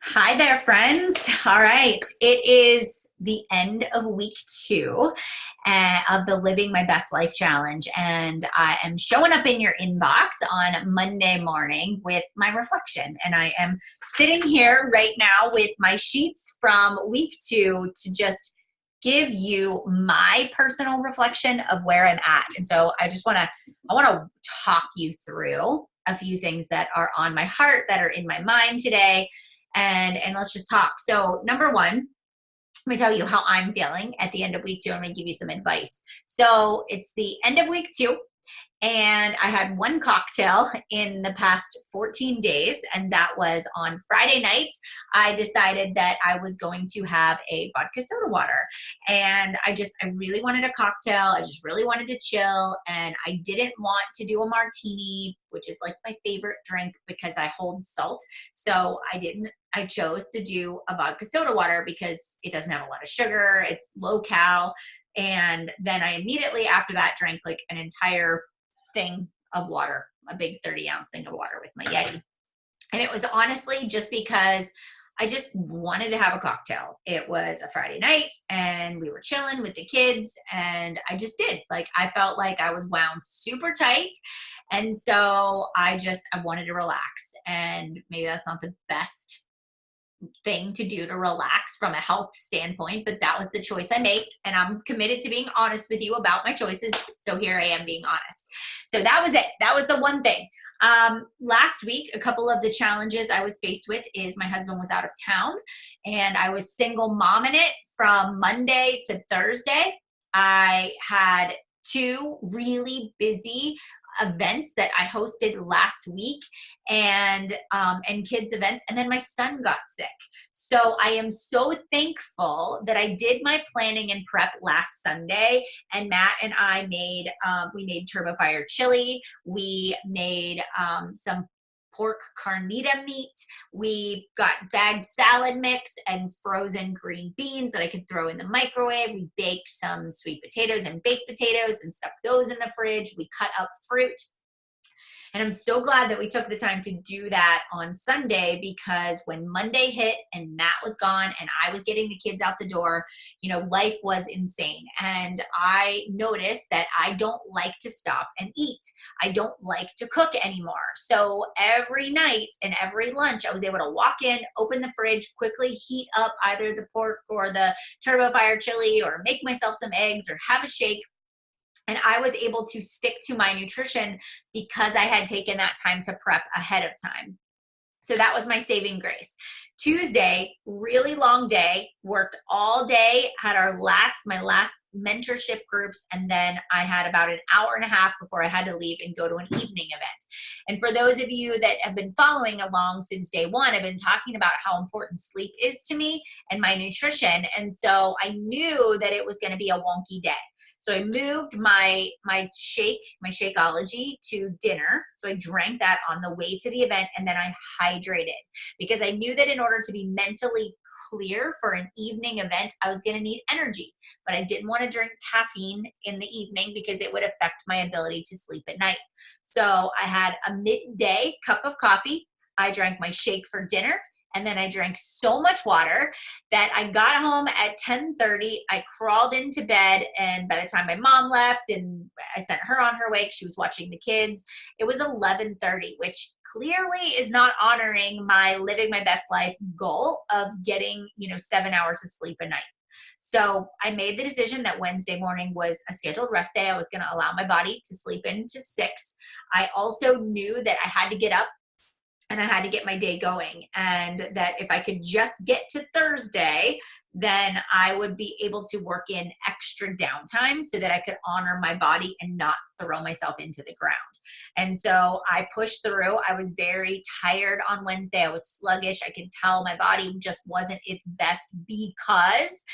Hi there, friends. All right. It is the end of week 2 of the Living My Best Life Challenge. And I am showing up in your inbox on Monday morning with my reflection. And I am sitting here right now with my sheets from week 2 to just give you my personal reflection of where I'm at. And so I want to talk you through a few things that are on my heart, that are in my mind today, and let's just talk. So number one, let me tell you how I'm feeling at the end of week 2. I'm going to give you some advice. So it's the end of week 2, and I had one cocktail in the past 14 days, and that was on Friday night. I decided that I was going to have a vodka soda water, and I really wanted a cocktail. I just really wanted to chill, and I didn't want to do a martini, which is like my favorite drink because I hold salt. So I chose to do a vodka soda water because it doesn't have a lot of sugar, it's low cal. And then I immediately after that drank like an entire thing of water, a big 30-ounce thing of water with my Yeti. And it was honestly just because I just wanted to have a cocktail. It was a Friday night and we were chilling with the kids, and I just did. Like, I felt like I was wound super tight. And so I wanted to relax. And maybe that's not the best thing to do to relax from a health standpoint, but that was the choice I made, and I'm committed to being honest with you about my choices. So here I am being honest. So that was it. That was the one thing. Last week, a couple of the challenges I was faced with is my husband was out of town, and I was single momming it from Monday to Thursday. I had two really busy events that I hosted last week, and kids events, and then my son got sick. So I am so thankful that I did my planning and prep last Sunday, and Matt and I made we made turbo fire chili. We made some pork carnita meat. We got bagged salad mix and frozen green beans that I could throw in the microwave. We baked some sweet potatoes and baked potatoes and stuck those in the fridge. We cut up fruit. And I'm so glad that we took the time to do that on Sunday, because when Monday hit and Matt was gone and I was getting the kids out the door, life was insane. And I noticed that I don't like to stop and eat. I don't like to cook anymore. So every night and every lunch, I was able to walk in, open the fridge, quickly heat up either the pork or the turbo fire chili, or make myself some eggs or have a shake. And I was able to stick to my nutrition because I had taken that time to prep ahead of time. So that was my saving grace. Tuesday, really long day, worked all day, had my last mentorship groups, and then I had about an hour and a half before I had to leave and go to an evening event. And for those of you that have been following along since day one, I've been talking about how important sleep is to me and my nutrition. And so I knew that it was going to be a wonky day. So I moved my Shakeology to dinner. So I drank that on the way to the event, and then I hydrated, because I knew that in order to be mentally clear for an evening event, I was going to need energy. But I didn't want to drink caffeine in the evening because it would affect my ability to sleep at night. So I had a midday cup of coffee. I drank my shake for dinner. And then I drank so much water that I got home at 10:30. I crawled into bed, and by the time my mom left and I sent her on her way, she was watching the kids, it was 11:30, which clearly is not honoring my living my best life goal of getting 7 hours of sleep a night. So I made the decision that Wednesday morning was a scheduled rest day. I was going to allow my body to sleep into 6. I also knew that I had to get up and I had to get my day going, and that if I could just get to Thursday, then I would be able to work in extra downtime so that I could honor my body and not throw myself into the ground. And so I pushed through. I was very tired on Wednesday. I was sluggish. I could tell my body just wasn't its best because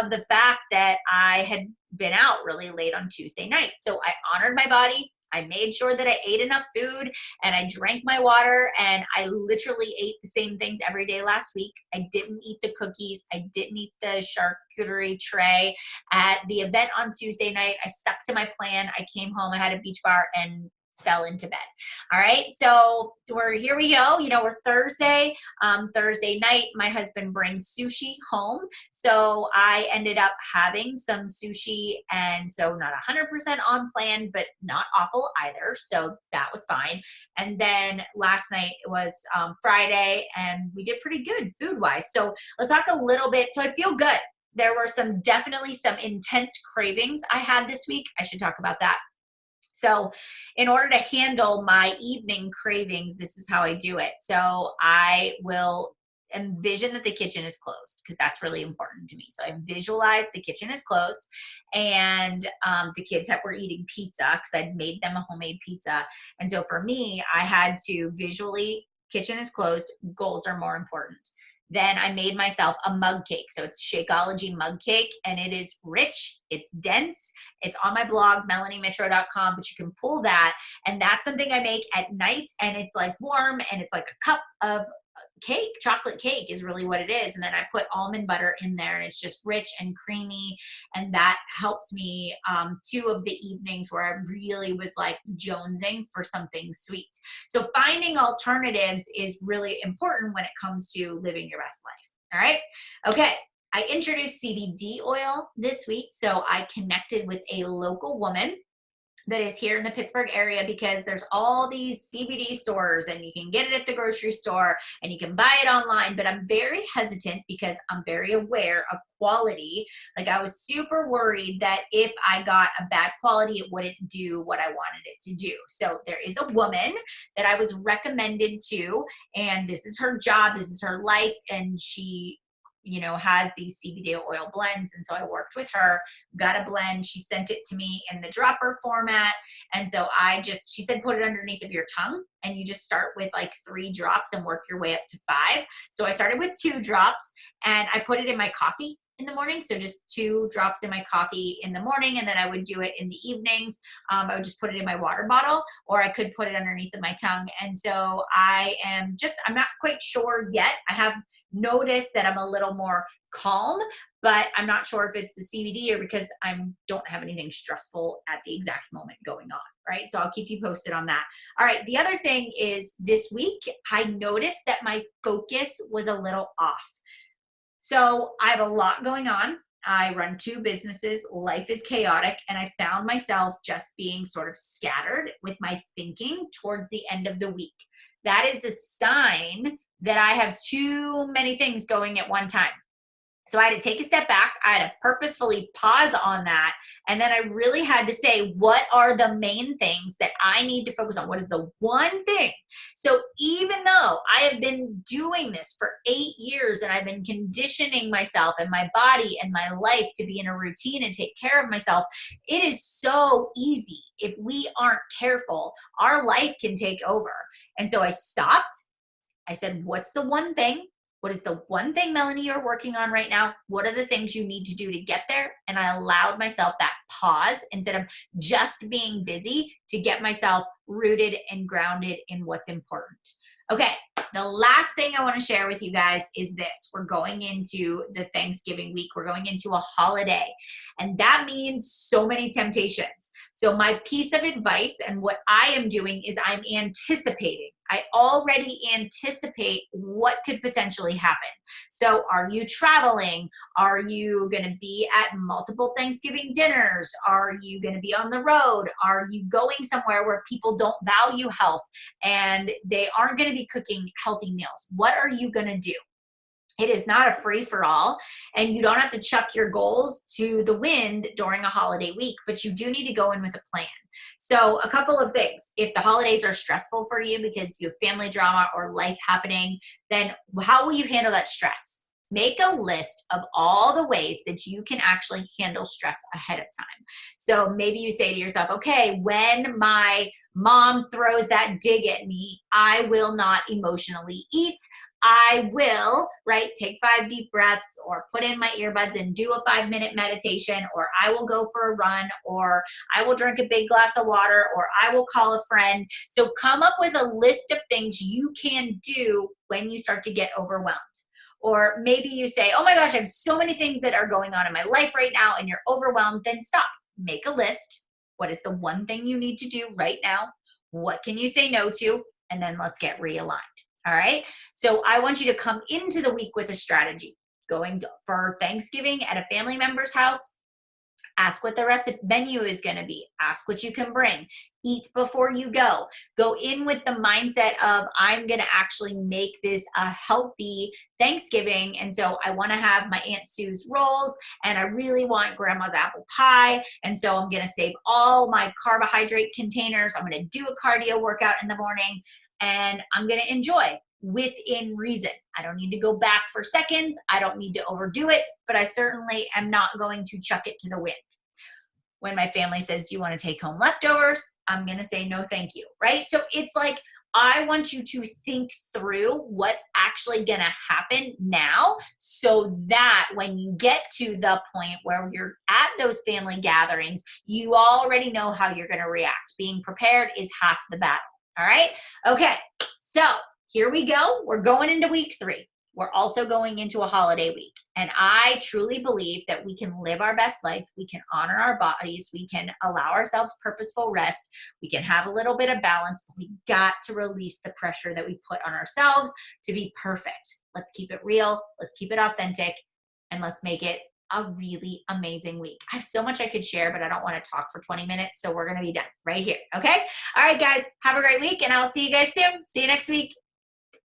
of the fact that I had been out really late on Tuesday night. So I honored my body. I made sure that I ate enough food, and I drank my water, and I literally ate the same things every day last week. I didn't eat the cookies. I didn't eat the charcuterie tray. At the event on Tuesday night, I stuck to my plan. I came home, I had a beach bar, and fell into bed. All right, so here we go. You know, we're Thursday. Thursday night, my husband brings sushi home, so I ended up having some sushi, and so not 100% on plan, but not awful either. So that was fine. And then last night was Friday, and we did pretty good food wise. So let's talk a little bit. So I feel good. There were definitely some intense cravings I had this week. I should talk about that. So in order to handle my evening cravings, this is how I do it. So I will envision that the kitchen is closed, because that's really important to me. So I visualize the kitchen is closed, and the kids were eating pizza because I'd made them a homemade pizza. And so for me, I had to visually, kitchen is closed, goals are more important. Then I made myself a mug cake. So it's Shakeology mug cake, and it is rich, it's dense, it's on my blog, melaniemitro.com, but you can pull that. And that's something I make at night, and it's like warm, and it's like a cup of cake. Chocolate cake is really what it is. And then I put almond butter in there, and it's just rich and creamy. And that helped me 2 of the evenings where I really was like jonesing for something sweet. So finding alternatives is really important when it comes to living your best life. All right. Okay. I introduced CBD oil this week. So I connected with a local woman that is here in the Pittsburgh area, because there's all these CBD stores, and you can get it at the grocery store and you can buy it online, but I'm very hesitant because I'm very aware of quality. Like, I was super worried that if I got a bad quality, it wouldn't do what I wanted it to do. So there is a woman that I was recommended to, and this is her job, this is her life, and she has these CBD oil blends. And so I worked with her, got a blend. She sent it to me in the dropper format. And so she said, put it underneath of your tongue, and you just start with like 3 drops and work your way up to 5. So I started with 2 drops, and I put it in my coffee in the morning. So just 2 drops in my coffee in the morning, and then I would do it in the evenings. I would just put it in my water bottle, or I could put it underneath of my tongue. And so I'm not quite sure yet. I have noticed that I'm a little more calm, but I'm not sure if it's the CBD or because I don't have anything stressful at the exact moment going on, right? So I'll keep you posted on that. All right, the other thing is, this week I noticed that my focus was a little off. So I have a lot going on. I run 2 businesses. Life is chaotic. And I found myself just being sort of scattered with my thinking towards the end of the week. That is a sign that I have too many things going at one time. So I had to take a step back. I had to purposefully pause on that. And then I really had to say, what are the main things that I need to focus on? What is the one thing? So even though I have been doing this for 8 years, and I've been conditioning myself and my body and my life to be in a routine and take care of myself, it is so easy. If we aren't careful, our life can take over. And so I stopped. I said, what's the one thing? What is the one thing, Melanie, you're working on right now? What are the things you need to do to get there? And I allowed myself that pause, instead of just being busy, to get myself rooted and grounded in what's important. Okay, the last thing I want to share with you guys is this. We're going into the Thanksgiving week. We're going into a holiday, and that means so many temptations. So my piece of advice, and what I am doing, is I'm anticipating. I already anticipate what could potentially happen. So are you traveling? Are you going to be at multiple Thanksgiving dinners? Are you going to be on the road? Are you going somewhere where people don't value health and they aren't going to be cooking healthy meals? What are you going to do? It is not a free-for-all, and you don't have to chuck your goals to the wind during a holiday week, but you do need to go in with a plan. So a couple of things. If the holidays are stressful for you because you have family drama or life happening, then how will you handle that stress? Make a list of all the ways that you can actually handle stress ahead of time. So maybe you say to yourself, okay, when my mom throws that dig at me, I will not emotionally eat. I will, take 5 deep breaths, or put in my earbuds and do a 5-minute meditation, or I will go for a run, or I will drink a big glass of water, or I will call a friend. So come up with a list of things you can do when you start to get overwhelmed. Or maybe you say, oh my gosh, I have so many things that are going on in my life right now, and you're overwhelmed. Then stop. Make a list. What is the one thing you need to do right now? What can you say no to? And then let's get realigned. All right. So I want you to come into the week with a strategy. Going for Thanksgiving at a family member's house, ask what the menu is going to be. Ask what you can bring. Eat before you go. Go in with the mindset of, I'm going to actually make this a healthy Thanksgiving. And so I want to have my Aunt Sue's rolls, and I really want grandma's apple pie. And so I'm going to save all my carbohydrate containers. I'm going to do a cardio workout in the morning, and I'm going to enjoy within reason. I don't need to go back for seconds. I don't need to overdo it, but I certainly am not going to chuck it to the wind. When my family says, do you want to take home leftovers? I'm going to say, no, thank you, right? So it's like, I want you to think through what's actually going to happen now, so that when you get to the point where you're at those family gatherings, you already know how you're going to react. Being prepared is half the battle. All right. Okay. So here we go. We're going into week 3. We're also going into a holiday week. And I truly believe that we can live our best life. We can honor our bodies. We can allow ourselves purposeful rest. We can have a little bit of balance, but we got to release the pressure that we put on ourselves to be perfect. Let's keep it real. Let's keep it authentic. And let's make it a really amazing week. I have so much I could share, but I don't want to talk for 20 minutes. So we're going to be done right here. Okay. All right, guys, have a great week, and I'll see you guys soon. See you next week.